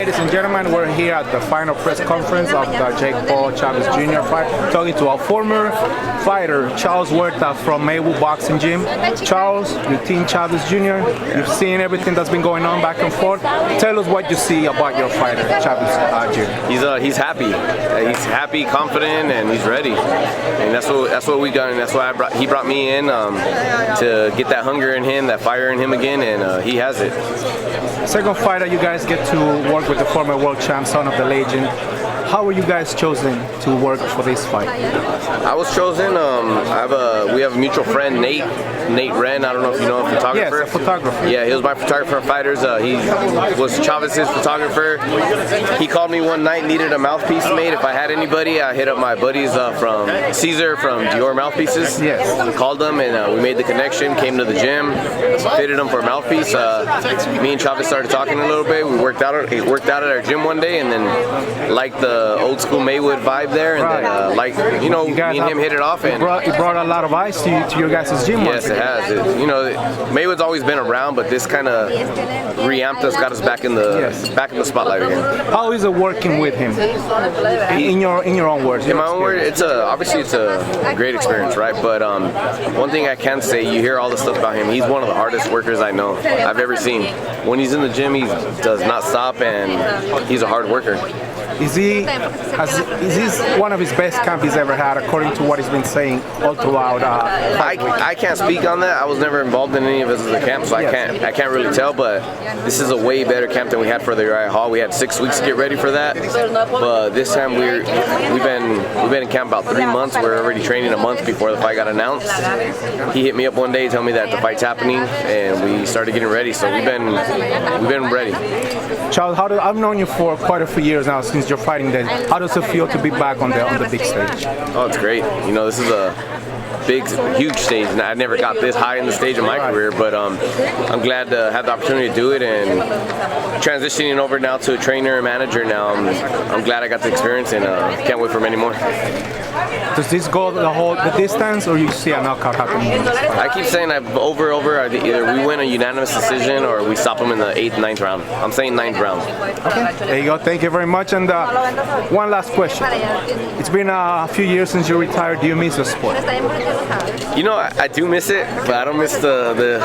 Ladies and gentlemen, we're here at the final press conference of the Jake Paul Chavez Jr. fight, talking to our former fighter, Charles Huerta from Maywood Boxing Gym. Charles, you've seen Chavez Jr., you've seen everything that's been going on back and forth. Tell us what you see about your fighter, Chavez Jr. He's happy. He's happy, confident, and he's ready. And that's what we've done. And that's why he brought me in to get that hunger in him, that fire in him again, and he has it. Second fighter, you guys get to work with the former world champ, son of the legend. How were you guys chosen to work for this fight? I was chosen. We have a mutual friend, Nate Wren. I don't know if you know him, photographer. Yes, a photographer. Yeah, he was my photographer of fighters. He was Chavez's photographer. He called me one night, needed a mouthpiece made. If I had anybody, I hit up my buddies from Caesar from Dior Mouthpieces. Yes. Called them and we made the connection. Came to the gym, fitted him for a mouthpiece. Me and Chavez started talking a little bit. We worked out at our gym one day, and then liked the old school Maywood vibe there, and then me and him hit it off. And it brought a lot of eyes to your guys' gym. Yes, it has. Maywood's always been around, but this kind of reamped us, got us back in the spotlight again. How is it working with him? In your own words. In my own words, obviously it's a great experience, right? But one thing I can say, you hear all the stuff about him. He's one of the hardest workers I know I've ever seen. When he's in the gym, he does not stop, and he's a hard worker. Is this one of his best camps he's ever had, according to what he's been saying all throughout? I can't speak on that. I was never involved in any of his camps, so yes. I can't really tell. But this is a way better camp than we had for the Uriah Hall. We had 6 weeks to get ready for that, but this time we've been in camp about 3 months. We're already training a month before the fight got announced. He hit me up one day, told me that the fight's happening, and we started getting ready. So we've been ready. Charles, I've known you for quite a few years now since you're fighting then. How does it feel to be back on the big stage? Oh, it's great. This is a huge stage. And I never got this high in the stage of my career, but I'm glad to have the opportunity to do it, and transitioning over now to a trainer and manager now. I'm glad I got the experience, and can't wait for many more. Does this go the distance, or you see a knockout happening? I keep saying over. Either we win a unanimous decision or we stop him in the 8th, 9th round. I'm saying 9th round. Okay, there you go. Thank you very much. And one last question. It's been a few years since you retired. Do you miss the sport? I do miss it, but I don't miss the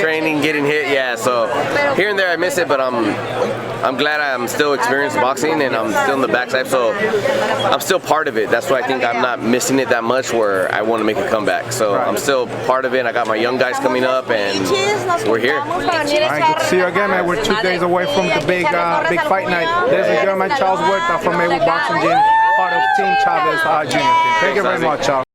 training, getting hit. Yeah, so here and there I miss it, but I'm glad I'm still experienced boxing, and I'm still in the backside, so I'm still part of it. That's why I think I'm not missing it that much, where I want to make a comeback. So I'm still part of it. I got my young guys coming up, and we're here. All right, good to see you again, man. We're 2 days away from the big fight night. There's a German, Charles Huerta from Maywood Boxing Gym, part of Team Chavez Jr. Thank you very much, Charles.